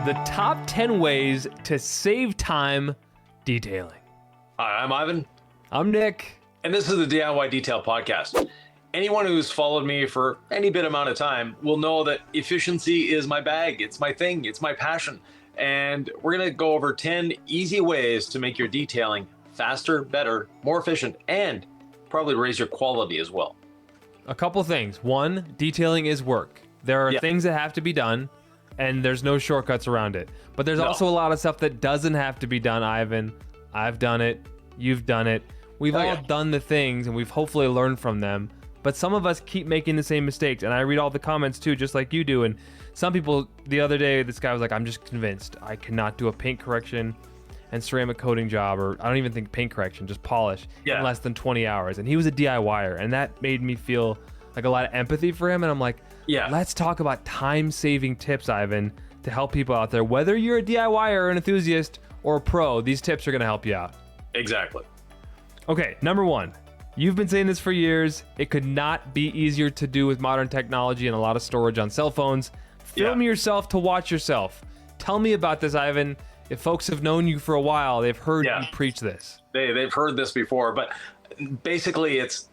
the top 10 ways to save time detailing. Hi, I'm Ivan. I'm Nick. And this is the DIY Detail Podcast. Anyone who's followed me for any bit amount of time will know that efficiency is my bag. It's my thing. It's my passion. And we're going to go over 10 easy ways to make your detailing faster, better, more efficient, and probably raise your quality as well. A couple things. One, detailing is work. There are things that have to be done, and there's no shortcuts around it. But there's also a lot of stuff that doesn't have to be done, Ivan. I've done it. You've done it. We've all done the things, and we've hopefully learned from them. But some of us keep making the same mistakes, and I read all the comments too, just like you do. And some people, the other day, this guy was like, I'm just convinced I cannot do a paint correction and ceramic coating job, or I don't even think paint correction, just polish in less than 20 hours. And he was a DIYer, and that made me feel like a lot of empathy for him. And I'm like, let's talk about time-saving tips, Ivan, to help people out there. Whether you're a DIYer or an enthusiast or a pro, these tips are going to help you out. Exactly. Okay, number one. You've been saying this for years. It could not be easier to do with modern technology and a lot of storage on cell phones. Film yourself to watch yourself. Tell me about this, Ivan. If folks have known you for a while, they've heard you preach this. They've heard this before, but basically it's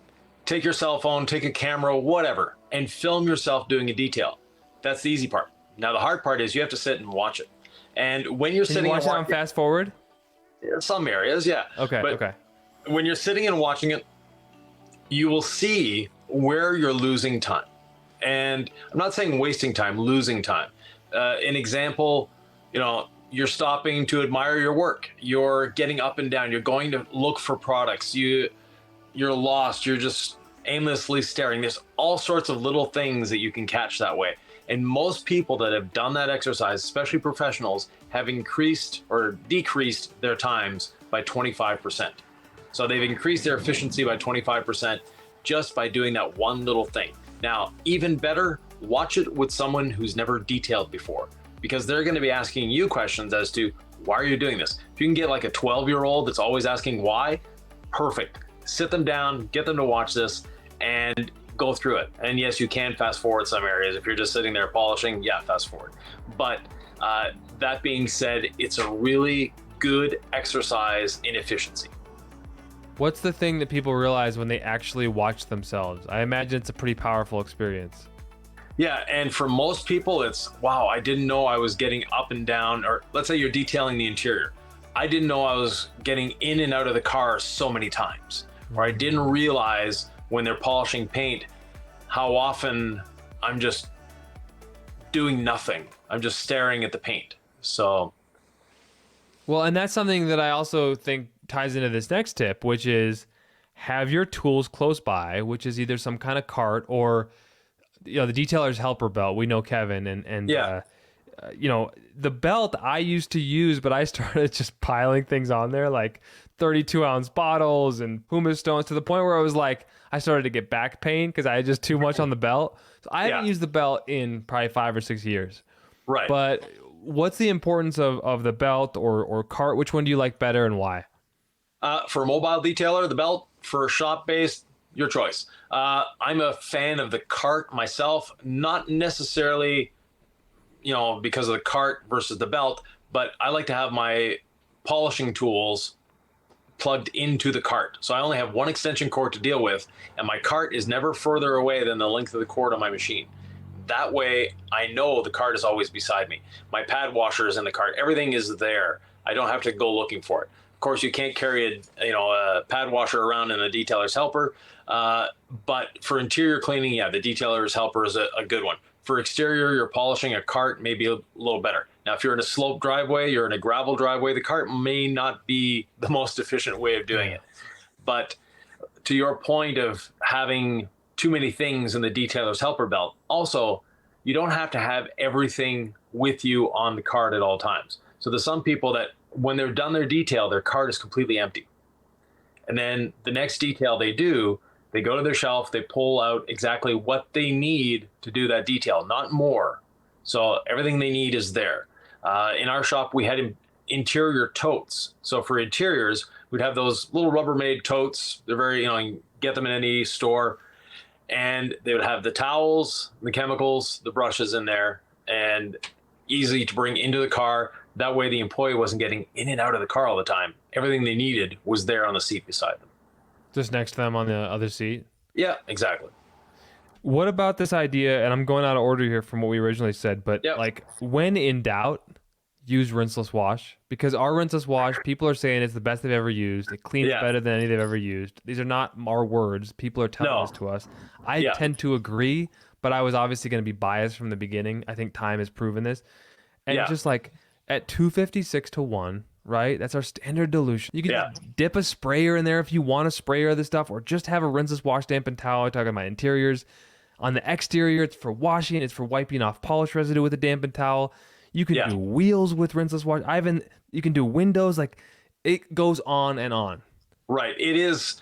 take your cell phone, take a camera, whatever, and film yourself doing a detail. That's the easy part. Now, the hard part is you have to sit and watch it. And when you're sitting and watching, watch it on fast forward? In some areas, Okay. When you're sitting and watching it, you will see where you're losing time. And I'm not saying wasting time, losing time. An example, you're stopping to admire your work. You're getting up and down. You're going to look for products. You're lost. You're just aimlessly staring. There's all sorts of little things that you can catch that way. And most people that have done that exercise, especially professionals, have increased or decreased their times by 25%. So they've increased their efficiency by 25% just by doing that one little thing. Now, even better, watch it with someone who's never detailed before, because they're going to be asking you questions as to why are you doing this? If you can get like a 12-year-old that's always asking why, perfect. Sit them down, get them to watch this, and go through it. And yes, you can fast forward some areas. If you're just sitting there polishing, fast forward. But that being said, it's a really good exercise in efficiency. What's the thing that people realize when they actually watch themselves? I imagine it's a pretty powerful experience. Yeah, and for most people, it's, wow, I didn't know I was getting up and down, or let's say you're detailing the interior. I didn't know I was getting in and out of the car so many times. Or I didn't realize when they're polishing paint how often I'm just doing nothing. I'm just staring at the paint. So. Well, and that's something that I also think ties into this next tip, which is have your tools close by, which is either some kind of cart or the detailer's helper belt. We know Kevin and the belt I used to use, but I started just piling things on there, like 32-ounce bottles and pumice stones, to the point where I was like, I started to get back pain because I had just too much on the belt. So I haven't used the belt in probably 5 or 6 years. Right. But what's the importance of the belt or cart? Which one do you like better and why? For a mobile detailer, the belt. For shop-based, your choice. I'm a fan of the cart myself, not necessarily, because of the cart versus the belt, but I like to have my polishing tools plugged into the cart. So I only have one extension cord to deal with, and my cart is never further away than the length of the cord on my machine. That way, I know the cart is always beside me. My pad washer is in the cart. Everything is there. I don't have to go looking for it. Of course, you can't carry a pad washer around in a detailer's helper. But for interior cleaning, the detailer's helper is a good one. For exterior, you're polishing a cart, maybe a little better. Now, if you're in a sloped driveway, you're in a gravel driveway, the cart may not be the most efficient way of doing it. But to your point of having too many things in the detailer's helper belt, also, you don't have to have everything with you on the cart at all times. So there's some people that when they're done their detail, their cart is completely empty. And then the next detail they do, they go to their shelf, they pull out exactly what they need to do that detail, not more. So everything they need is there. In our shop, we had interior totes. So for interiors, we'd have those little Rubbermaid totes. They're very, you can get them in any store. And they would have the towels, the chemicals, the brushes in there. And easy to bring into the car. That way the employee wasn't getting in and out of the car all the time. Everything they needed was there on the seat beside them. Just next to them on the other seat. Yeah, exactly. What about this idea, and I'm going out of order here from what we originally said, but Yep. like when in doubt, use rinseless wash, because our rinseless wash, people are saying it's the best they've ever used. It cleans Yeah. better than any they've ever used. These are not our words. People are telling No. this to us. I Yeah. tend to agree, but I was obviously going to be biased from the beginning. I think time has proven this. And Yeah. just like at 256 to 1, right? That's our standard dilution. You can Yeah. just dip a sprayer in there if you want to sprayer this stuff, or just have a rinseless wash dampened towel. I'm talking about interiors. On the exterior, it's for washing. It's for wiping off polish residue with a dampened towel. You can Yeah. do wheels with rinseless wash. You can do windows. Like, it goes on and on. Right. It is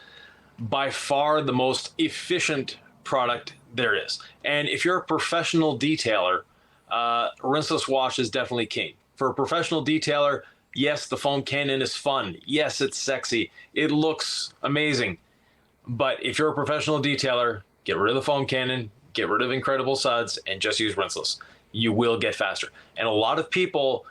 by far the most efficient product there is. And if you're a professional detailer, rinseless wash is definitely king. For a professional detailer, yes, the foam cannon is fun. Yes, it's sexy. It looks amazing. But if you're a professional detailer, get rid of the foam cannon, get rid of incredible suds, and just use rinseless. You will get faster. And a lot of people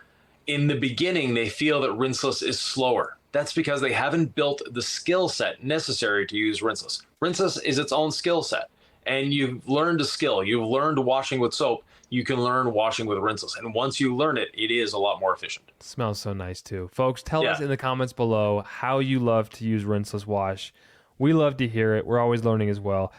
in the beginning, they feel that rinseless is slower. That's because they haven't built the skill set necessary to use rinseless. Rinseless is its own skill set. And you've learned a skill. You've learned washing with soap. You can learn washing with rinseless. And once you learn it, it is a lot more efficient. It smells so nice too. Folks, tell us in the comments below how you love to use rinseless wash. We love to hear it. We're always learning as well.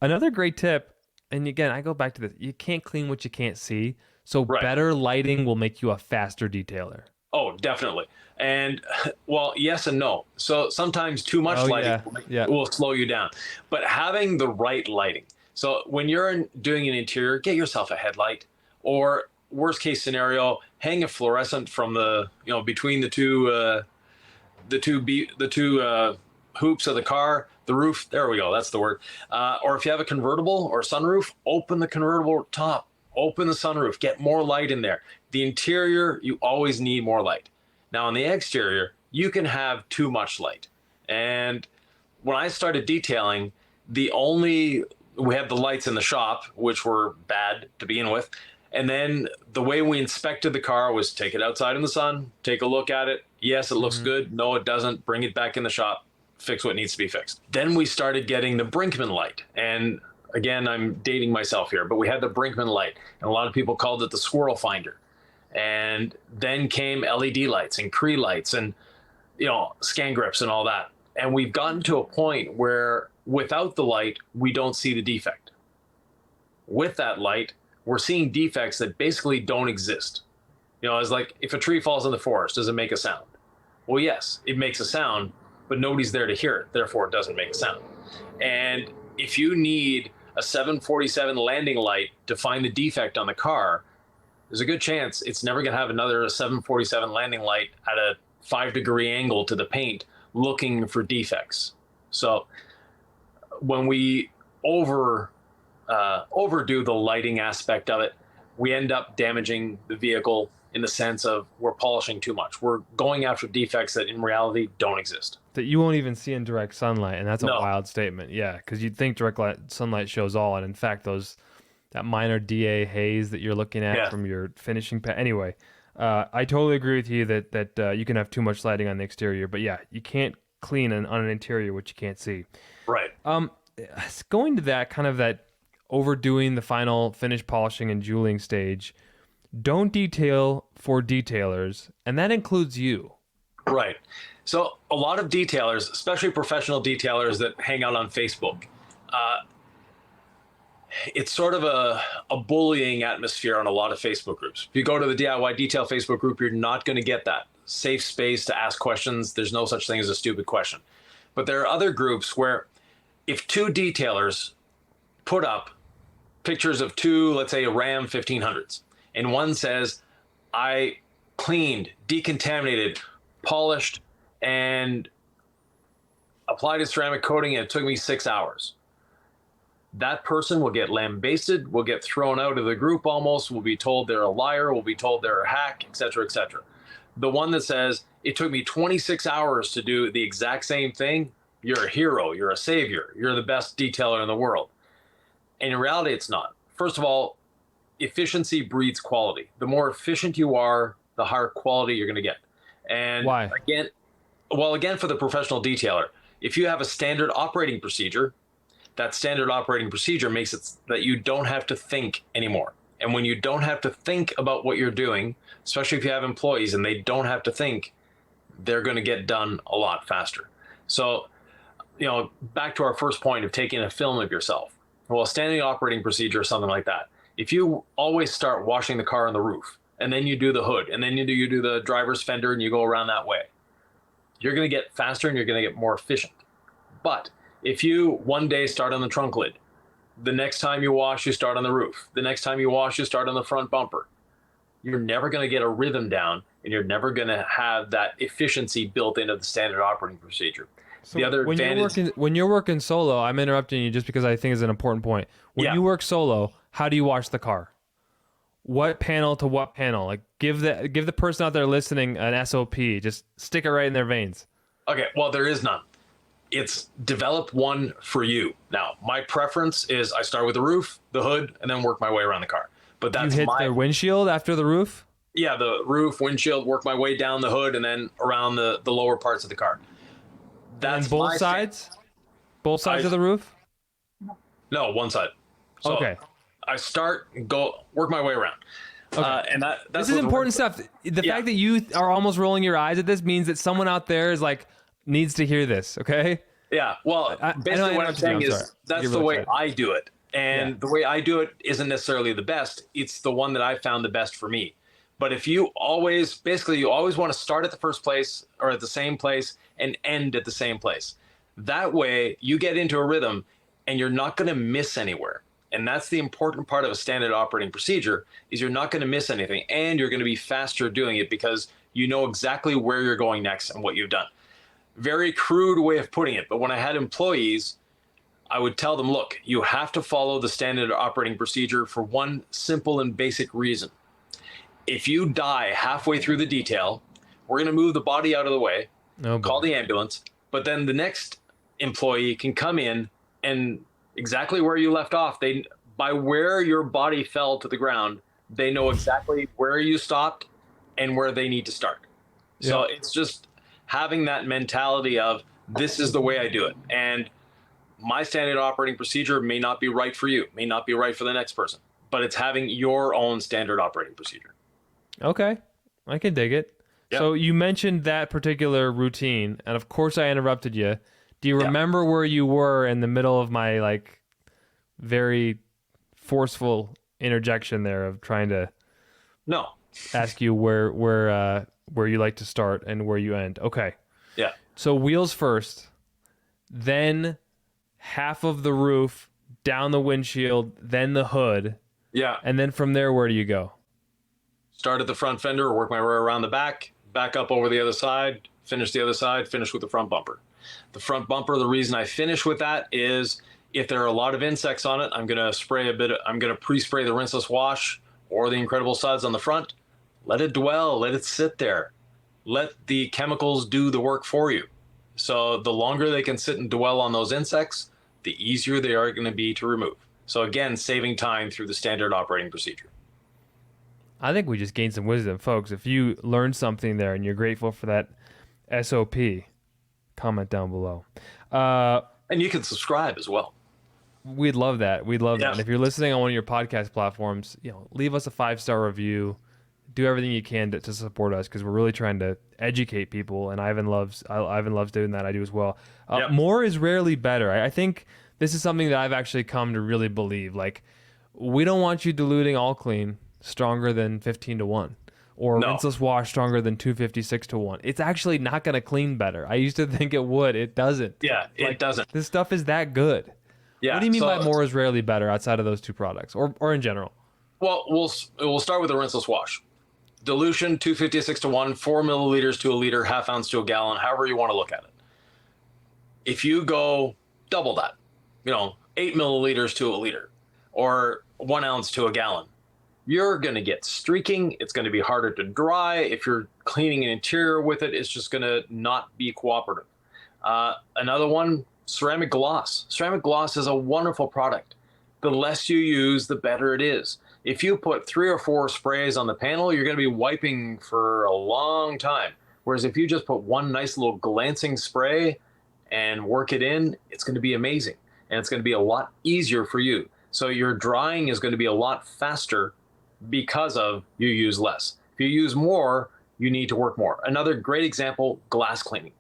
Another great tip, and again, I go back to this. You can't clean what you can't see. So better lighting will make you a faster detailer. Oh, definitely. And well, yes and no. So sometimes too much lighting will slow you down. But having the right lighting. So when you're doing an interior, get yourself a headlight, or worst case scenario, hang a fluorescent from the, between the two hoops of the car, the roof. There we go. That's the word. Or if you have a convertible or sunroof, open the convertible top, open the sunroof, get more light in there. The interior, you always need more light. Now on the exterior, you can have too much light. And when I started detailing, we had the lights in the shop, which were bad to begin with. And then the way we inspected the car was take it outside in the sun, take a look at it. Yes, it looks good. No, it doesn't. Bring it back in the shop, fix what needs to be fixed. Then we started getting the Brinkmann light. And again, I'm dating myself here, but we had the Brinkmann light. And a lot of people called it the squirrel finder. And then came LED lights and Cree lights and, scan grips and all that. And we've gotten to a point where without the light, we don't see the defect. With that light, we're seeing defects that basically don't exist. It's like if a tree falls in the forest, does it make a sound? Well, yes, it makes a sound, but nobody's there to hear it. Therefore, it doesn't make a sound. And if you need a 747 landing light to find the defect on the car, there's a good chance it's never going to have another 747 landing light at a 5-degree angle to the paint looking for defects. So when we overdo the lighting aspect of it, we end up damaging the vehicle in the sense of we're polishing too much. We're going after defects that in reality don't exist. That you won't even see in direct sunlight, and that's a wild statement. Yeah, because you'd think direct sunlight shows all, and in fact, that minor DA haze that you're looking at from your finishing pad. Anyway, I totally agree with you that you can have too much lighting on the exterior, but yeah, you can't clean on an interior which you can't see. Right. Going to that overdoing the final finish polishing and jeweling stage, don't detail for detailers, and that includes you. Right. So a lot of detailers, especially professional detailers that hang out on Facebook, it's sort of a bullying atmosphere on a lot of Facebook groups. If you go to the DIY Detail Facebook group, you're not going to get that safe space to ask questions. There's no such thing as a stupid question. But there are other groups where if two detailers put up pictures of two, let's say, Ram 1500s, and one says, I cleaned, decontaminated, polished, and applied a ceramic coating, and it took me 6 hours. That person will get lambasted, will get thrown out of the group almost, will be told they're a liar, will be told they're a hack, etc., etc. The one that says, it took me 26 hours to do the exact same thing, you're a hero, you're a savior, you're the best detailer in the world. And in reality, it's not. First of all, efficiency breeds quality. The more efficient you are, the higher quality you're going to get. And Why? again, for the professional detailer, if you have a standard operating procedure, that standard operating procedure makes it that you don't have to think anymore. And when you don't have to think about what you're doing, especially if you have employees and they don't have to think, they're going to get done a lot faster. So, back to our first point of taking a film of yourself. Well, a standard operating procedure or something like that. If you always start washing the car on the roof, and then you do the hood, and then you do the driver's fender, and you go around that way, you're going to get faster and you're going to get more efficient. But if you one day start on the trunk lid, the next time you wash, you start on the roof, the next time you wash, you start on the front bumper, you're never going to get a rhythm down, and you're never going to have that efficiency built into the standard operating procedure. So when you're working solo, I'm interrupting you just because I think it's an important point. When you work solo, how do you wash the car? What panel to what panel? Like give the person out there listening an SOP. Just stick it right in their veins. Okay, well, there is none. It's develop one for you. Now, my preference is I start with the roof, the hood, and then work my way around the car. But that's you hit the windshield after the roof? Yeah, the roof, windshield, work my way down the hood, and then around the lower parts of the car. That's both sides? Both sides of the roof? No, one side. So okay. I start, go, work my way around. Okay. And that's this is important stuff. The fact that you are almost rolling your eyes at this means that someone out there is like, needs to hear this, okay? Yeah, well, basically what I'm saying is that's the way I do it. And the way I do it isn't necessarily the best. It's the one that I found the best for me. But if you always want to start at the first place or at the same place and end at the same place. That way you get into a rhythm and you're not going to miss anywhere. And that's the important part of a standard operating procedure is you're not going to miss anything and you're going to be faster doing it because you know exactly where you're going next and what you've done. Very crude way of putting it. But when I had employees, I would tell them, look, you have to follow the standard operating procedure for one simple and basic reason. If you die halfway through the detail, we're going to move the body out of the way, call the ambulance, but then the next employee can come in and exactly where you left off, by where your body fell to the ground, they know exactly where you stopped and where they need to start. Yeah. So it's just having that mentality of this is the way I do it. And my standard operating procedure may not be right for you, may not be right for the next person, but it's having your own standard operating procedure. Okay, I can dig it. Yep. So you mentioned that particular routine, and of course I interrupted you. Do you remember where you were in the middle of my very forceful interjection there of trying to ask you where you like to start and where you end? Okay. Yeah. So wheels first, then half of the roof, down the windshield, then the hood. Yeah. And then from there, where do you go? Start at the front fender, work my way around the back up over the other side, finish the other side, finish with the front bumper. The front bumper, the reason I finish with that is if there are a lot of insects on it, I'm going to pre-spray the rinseless wash or the incredible suds on the front. Let it dwell, let it sit there. Let the chemicals do the work for you. So the longer they can sit and dwell on those insects, the easier they are going to be to remove. So again, saving time through the standard operating procedure. I think we just gained some wisdom, folks. If you learned something there and you're grateful for that SOP, comment down below. And you can subscribe as well. We'd love that. We'd love that. And if you're listening on one of your podcast platforms, leave us a 5-star review. Do everything you can to support us because we're really trying to educate people. And Ivan loves doing that. I do as well. More is rarely better. I think this is something that I've actually come to really believe. We don't want you diluting all clean stronger than 15-1 or rinseless wash stronger than 256-1. It's actually not going to clean better. I used to think it would. It doesn't. Yeah, it doesn't. This stuff is that good. Yeah. What do you mean by more is rarely better outside of those two products or in general? Well, we'll start with the rinseless wash. Dilution 256-1, 4 milliliters to a liter, half ounce to a gallon, however you want to look at it. If you go double that, 8 milliliters to a liter or 1 ounce to a gallon, you're going to get streaking. It's going to be harder to dry. If you're cleaning an interior with it, it's just going to not be cooperative. Another one, ceramic gloss. Ceramic gloss is a wonderful product. The less you use, the better it is. If you put 3 or 4 sprays on the panel, you're going to be wiping for a long time. Whereas if you just put one nice little glancing spray and work it in, it's going to be amazing. And it's going to be a lot easier for you. So your drying is going to be a lot faster because of you use less. If you use more, you need to work more. Another great example, glass cleaning.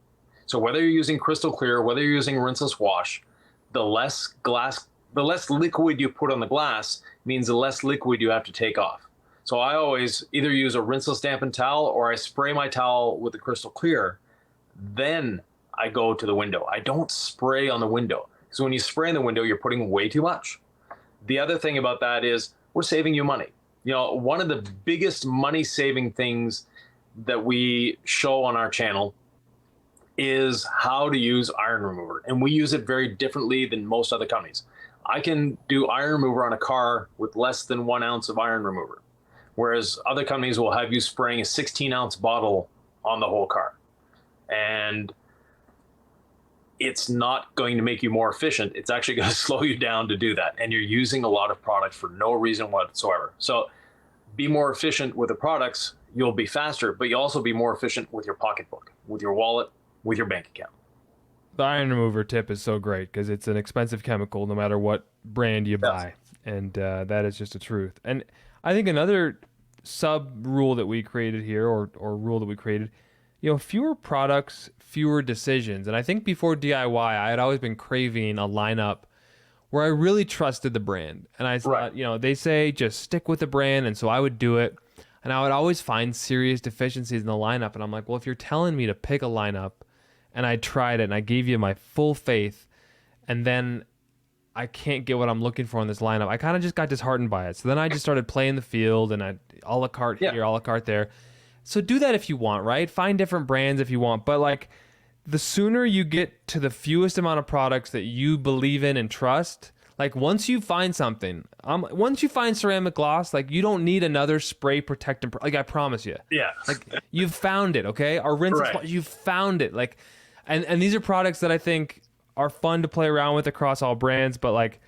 So whether you're using crystal clear, whether you're using rinseless wash, the less liquid you put on the glass means the less liquid you have to take off. So I always either use a rinseless dampened towel or I spray my towel with the crystal clear. Then I go to the window. I don't spray on the window. So when you spray in the window, you're putting way too much. The other thing about that is we're saving you money. You know, one of the biggest money saving things that we show on our channel is how to use iron remover. And we use it very differently than most other companies. I can do iron remover on a car with less than 1 ounce of iron remover, whereas other companies will have you spraying a 16-ounce bottle on the whole car. And it's not going to make you more efficient. It's actually going to slow you down to do that. And you're using a lot of product for no reason whatsoever. So be more efficient with the products. You'll be faster, but you'll also be more efficient with your pocketbook, with your wallet, with your bank account. The iron remover tip is so great because it's an expensive chemical no matter what brand you buy. And that is just the truth. And I think another sub rule that we created here or rule that we created, you know, fewer products, fewer decisions. And I think before DIY, I had always been craving a lineup where I really trusted the brand. And I thought, you know, they say just stick with the brand. And so I would do it. And I would always find serious deficiencies in the lineup. And I'm like, well, if you're telling me to pick a lineup and I tried it and I gave you my full faith and then I can't get what I'm looking for in this lineup, I kind of just got disheartened by it. So then I just started playing the field and I a la carte here, a la carte there. So do that if you want, right? Find different brands if you want. But like the sooner you get to the fewest amount of products that you believe in and trust, like once you find something, once you find ceramic gloss, like you don't need another spray protectant. Like I promise you. Yeah. Like you've found it, okay? Our rinse, you've found it. Like, and these are products that I think are fun to play around with across all brands, but like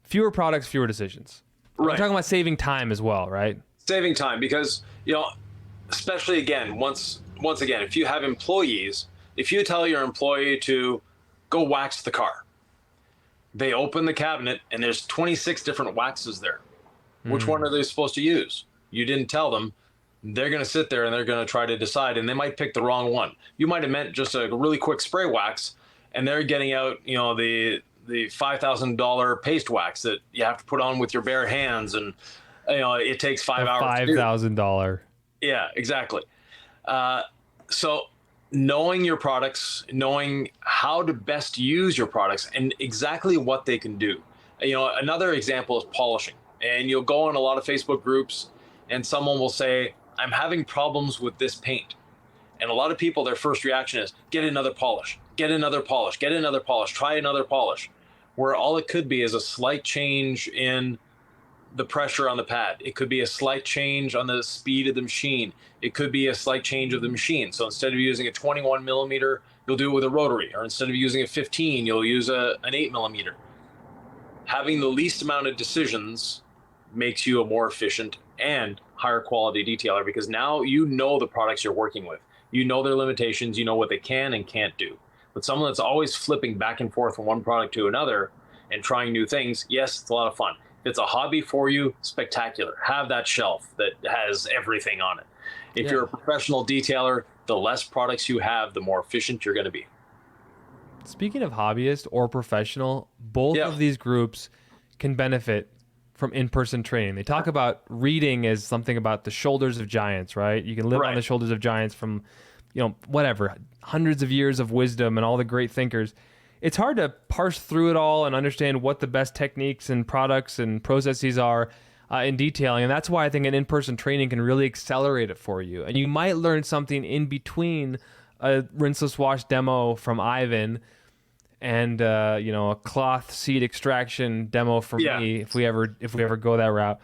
fewer products, fewer decisions. We're talking about saving time as well, right? Saving time because, you know, especially again, once again, if you have employees, if you tell your employee to go wax the car, they open the cabinet and there's 26 different waxes there. Which one are they supposed to use? You didn't tell them. They're going to sit there and they're going to try to decide, and they might pick the wrong one. You might have meant just a really quick spray wax, and they're getting out, you know, the $5,000 paste wax that you have to put on with your bare hands, and you know it takes 5 hours. $5,000. Yeah, exactly. So knowing your products, knowing how to best use your products, and exactly what they can do. You know, another example is polishing, and you'll go on a lot of Facebook groups, and someone will say, "I'm having problems with this paint." And a lot of people, their first reaction is, get another polish, get another polish, get another polish, try another polish. Where all it could be is a slight change in the pressure on the pad. It could be a slight change on the speed of the machine. It could be a slight change of the machine. So instead of using a 21 millimeter, you'll do it with a rotary. Or instead of using a 15, you'll use an 8 millimeter. Having the least amount of decisions makes you a more efficient and higher quality detailer, because now you know the products you're working with. You know their limitations, you know what they can and can't do. But someone that's always flipping back and forth from one product to another and trying new things, yes, it's a lot of fun. If it's a hobby for you, spectacular. Have that shelf that has everything on it. If you're a professional detailer, the less products you have, the more efficient you're going to be. Speaking of hobbyist or professional, both of these groups can benefit from in-person training. They talk about reading as something about the shoulders of giants, right? You can live on the shoulders of giants from, you know, whatever, hundreds of years of wisdom and all the great thinkers. It's hard to parse through it all and understand what the best techniques and products and processes are in detailing. And that's why I think an in-person training can really accelerate it for you. And you might learn something in between a rinseless wash demo from Ivan and you know, a cloth seed extraction demo for me if we ever go that route.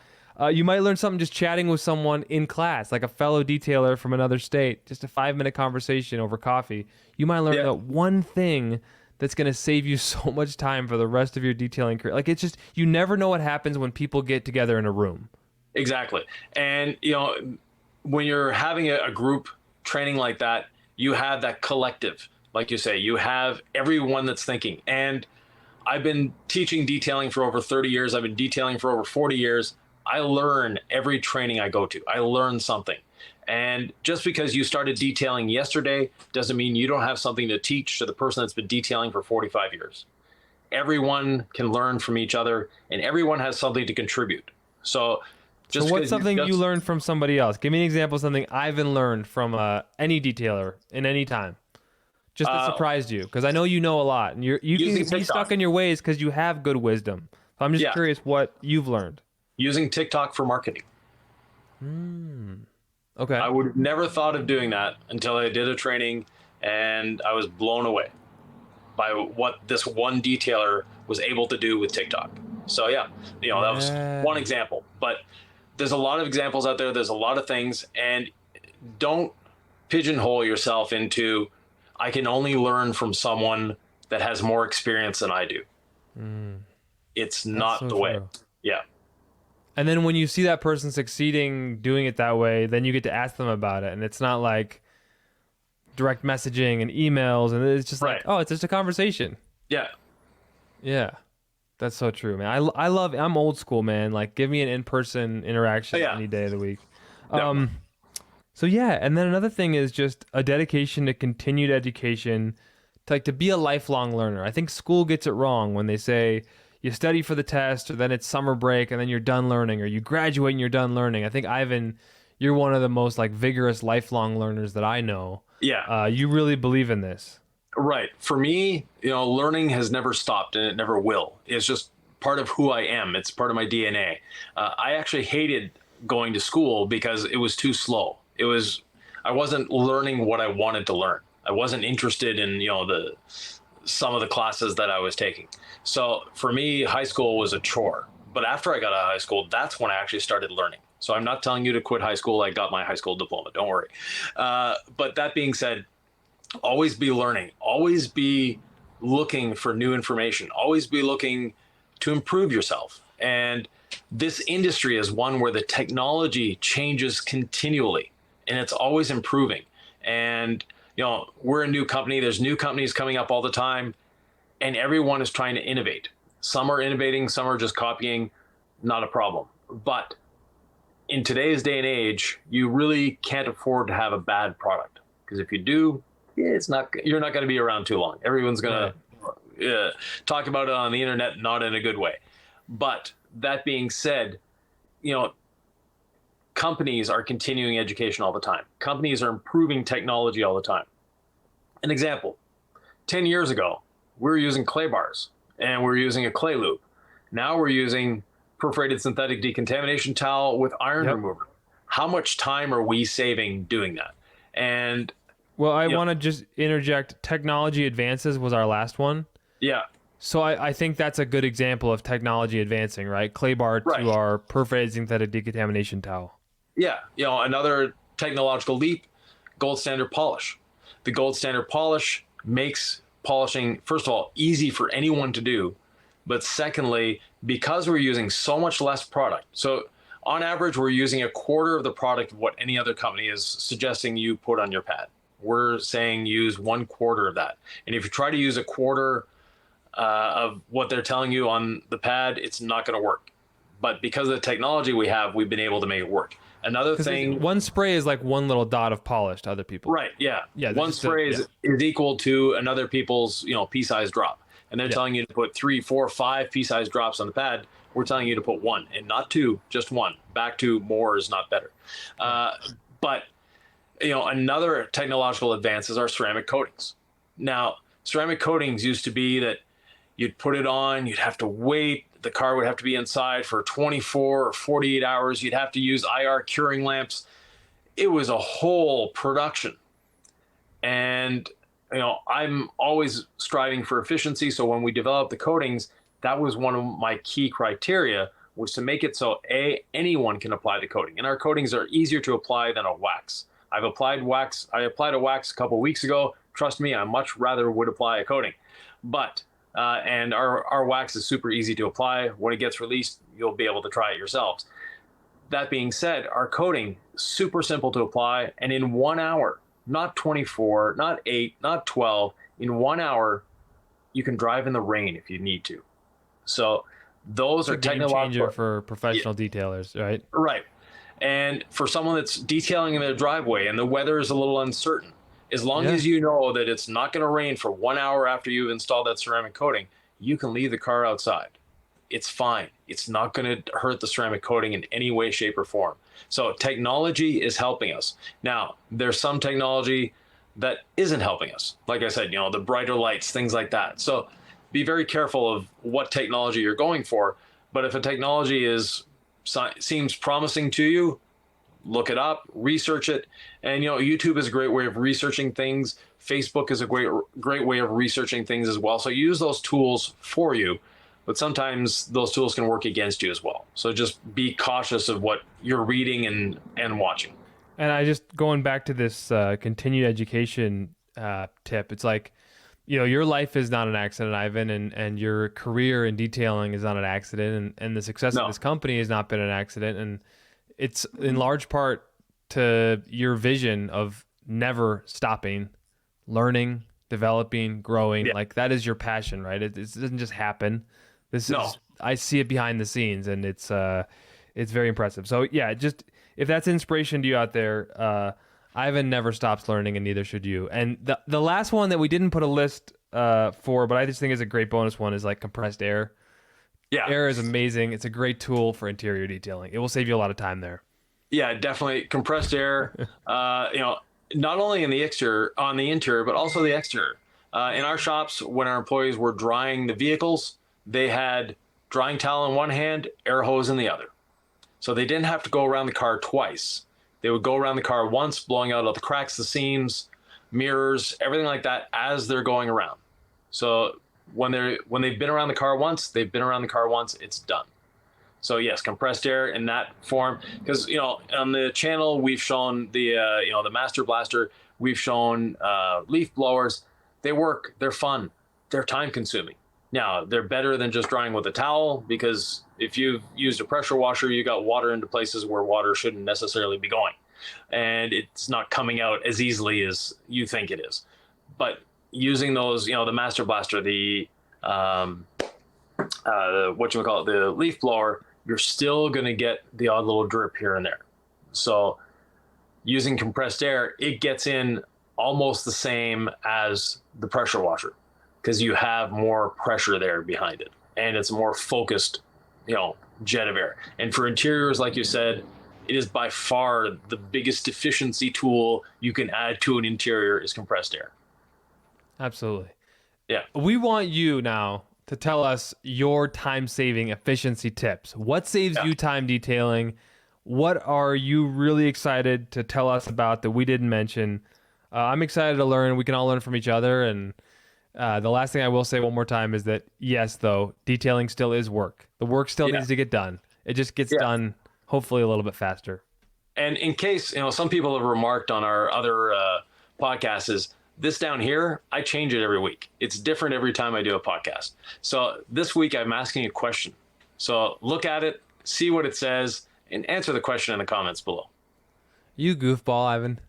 You might learn something just chatting with someone in class, like a fellow detailer from another state, just a 5-minute conversation over coffee. You might learn that one thing that's going to save you so much time for the rest of your detailing career. Like, it's just, you never know what happens when people get together in a room. Exactly. And, when you're having a group training like that, you have that collective, like you say, you have everyone that's thinking. And I've been teaching detailing for over 30 years. I've been detailing for over 40 years. I learn every training I go to. I learn something. And just because you started detailing yesterday doesn't mean you don't have something to teach to the person that's been detailing for 45 years. Everyone can learn from each other, and everyone has something to contribute. So So just what's because something you learned from somebody else? Give me an example of something Ivan learned from any detailer in any time. Just that surprised you, because I know you know a lot, and you can be TikTok. stuck in your ways because you have good wisdom. So I'm just curious what you've learned. Using TikTok for marketing. Okay. I would have never thought of doing that until I did a training, and I was blown away by what this one detailer was able to do with TikTok. So that was one example. But there's a lot of examples out there. There's a lot of things, and don't pigeonhole yourself into I can only learn from someone that has more experience than I do. It's not so the way. true. Yeah. And then when you see that person succeeding doing it that way, then you get to ask them about it. And it's not like direct messaging and emails. And it's just like, oh, it's just a conversation. Yeah. Yeah. That's so true, man. I'm old school, man. Like, give me an in-person interaction any day of the week. So yeah. And then another thing is just a dedication to continued education, to be a lifelong learner. I think school gets it wrong when they say, you study for the test, or then it's summer break, and then you're done learning, or you graduate and you're done learning. I think, Ivan, you're one of the most vigorous lifelong learners that I know. Yeah. You really believe in this. Right. For me, learning has never stopped, and it never will. It's just part of who I am. It's part of my DNA. I actually hated going to school because it was too slow. I wasn't learning what I wanted to learn. I wasn't interested in, some of the classes that I was taking. So for me, high school was a chore. But after I got out of high school, that's when I actually started learning. So I'm not telling you to quit high school. I got my high school diploma. Don't worry. But that being said, always be learning. Always be looking for new information. Always be looking to improve yourself. And this industry is one where the technology changes continually, and it's always improving. And we're a new company. There's new companies coming up all the time, and everyone is trying to innovate. Some are innovating, some are just copying, not a problem. But in today's day and age, you really can't afford to have a bad product, because if you do, you're not going to be around too long. Everyone's going to talk about it on the internet, not in a good way. But that being said, companies are continuing education all the time. Companies are improving technology all the time. An example, 10 years ago, we were using clay bars and we were using a clay loop. Now we're using perforated synthetic decontamination towel with iron remover. How much time are we saving doing that? And I want to just interject. Technology advances was our last one. Yeah. So I think that's a good example of technology advancing, right? Clay bar to our perforated synthetic decontamination towel. Yeah. Another technological leap, gold standard polish. The gold standard polish makes polishing, first of all, easy for anyone to do. But secondly, because we're using so much less product. So on average, we're using a quarter of the product of what any other company is suggesting you put on your pad. We're saying use 1/4 of that. And if you try to use a quarter of what they're telling you on the pad, it's not going to work. But because of the technology we have, we've been able to make it work. Another thing, one spray is like one little dot of polish to other people. Right. Yeah. One spray is equal to another people's, pea-sized drop. And they're telling you to put 3, 4, 5 pea-sized drops on the pad. We're telling you to put 1, and not 2, just 1. Back to more is not better. But another technological advance is our ceramic coatings. Now, ceramic coatings used to be that you'd put it on, you'd have to wait. The car would have to be inside for 24 or 48 hours. You'd have to use IR curing lamps. It was a whole production. And, I'm always striving for efficiency. So when we developed the coatings, that was one of my key criteria, was to make it so anyone can apply the coating. And our coatings are easier to apply than a wax. I applied a wax a couple weeks ago. Trust me, I much rather would apply a coating. But and our wax is super easy to apply. When it gets released, you'll be able to try it yourselves. that being said, our coating, super simple to apply. And in 1 hour, not 24, not 8, not 12, in 1 hour, you can drive in the rain if you need to. So those are technological changer for professional detailers, right? Right. And for someone that's detailing in their driveway and the weather is a little uncertain, as long as you know that it's not going to rain for 1 hour after you've installed that ceramic coating, you can leave the car outside. It's fine. It's not going to hurt the ceramic coating in any way, shape, or form. So technology is helping us. Now, there's some technology that isn't helping us. Like I said, the brighter lights, things like that. So be very careful of what technology you're going for. But if a technology seems promising to you, look it up, research it. And YouTube is a great way of researching things. Facebook is a great way of researching things as well. So use those tools for you, but sometimes those tools can work against you as well. So just be cautious of what you're reading and watching. And I just going back to this continued education tip, it's like, your life is not an accident, Ivan, and your career in detailing is not an accident, and the success of this company has not been an accident. And it's in large part to your vision of never stopping, learning, developing, growing. Like that is your passion, right? It doesn't just happen. I see it behind the scenes, and it's very impressive. So yeah, just if that's inspiration to you out there, Ivan never stops learning, and neither should you. And the last one that we didn't put a list for, but I just think is a great bonus one, is like compressed air. Yeah, air is amazing. It's a great tool for interior detailing. It will save you a lot of time there. Yeah, definitely. Compressed air, not only on the interior, but also the exterior. In our shops, when our employees were drying the vehicles, they had drying towel in one hand, air hose in the other. So they didn't have to go around the car twice. They would go around the car once, blowing out all the cracks, the seams, mirrors, everything like that as they're going around. So when they've been around the car once, it's done. So yes, compressed air in that form, because on the channel we've shown the Master Blaster, we've shown leaf blowers. They work, they're fun, they're time consuming. Now they're better than just drying with a towel, because if you've used a pressure washer, you got water into places where water shouldn't necessarily be going, and it's not coming out as easily as you think it is. But using those, the Master Blaster, the the leaf blower, you're still going to get the odd little drip here and there. So using compressed air, it gets in almost the same as the pressure washer, because you have more pressure there behind it, and it's a more focused, jet of air. And for interiors, like you said, it is by far the biggest efficiency tool you can add to an interior is compressed air. Absolutely. Yeah. We want you now to tell us your time-saving efficiency tips. What saves you time detailing? What are you really excited to tell us about that we didn't mention? I'm excited to learn. We can all learn from each other. And the last thing I will say one more time is that, yes, though, detailing still is work. The work still needs to get done. It just gets done, hopefully, a little bit faster. And in case, some people have remarked on our other podcasts is, this down here, I change it every week. It's different every time I do a podcast. So this week I'm asking a question. So look at it, see what it says, and answer the question in the comments below. You goofball, Ivan.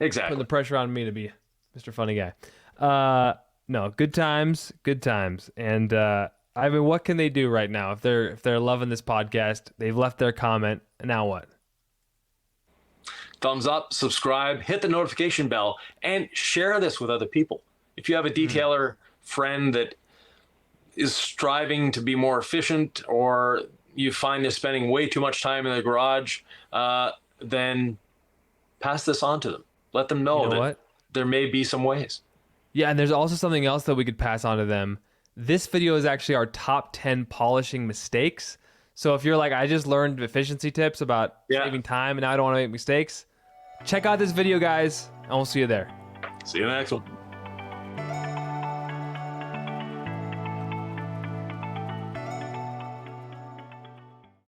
Exactly. Putting the pressure on me to be Mr. Funny Guy. No, good times. And Ivan, what can they do right now if they're loving this podcast? They've left their comment. Now what? Thumbs up, subscribe, hit the notification bell, and share this with other people. If you have a detailer friend that is striving to be more efficient, or you find they're spending way too much time in the garage, then pass this on to them. Let them know there may be some ways. Yeah, and there's also something else that we could pass on to them. This video is actually our top 10 polishing mistakes. So if you're like, I just learned efficiency tips about saving time and now I don't want to make mistakes, check out this video, guys, and we'll see you there. See you in the next one.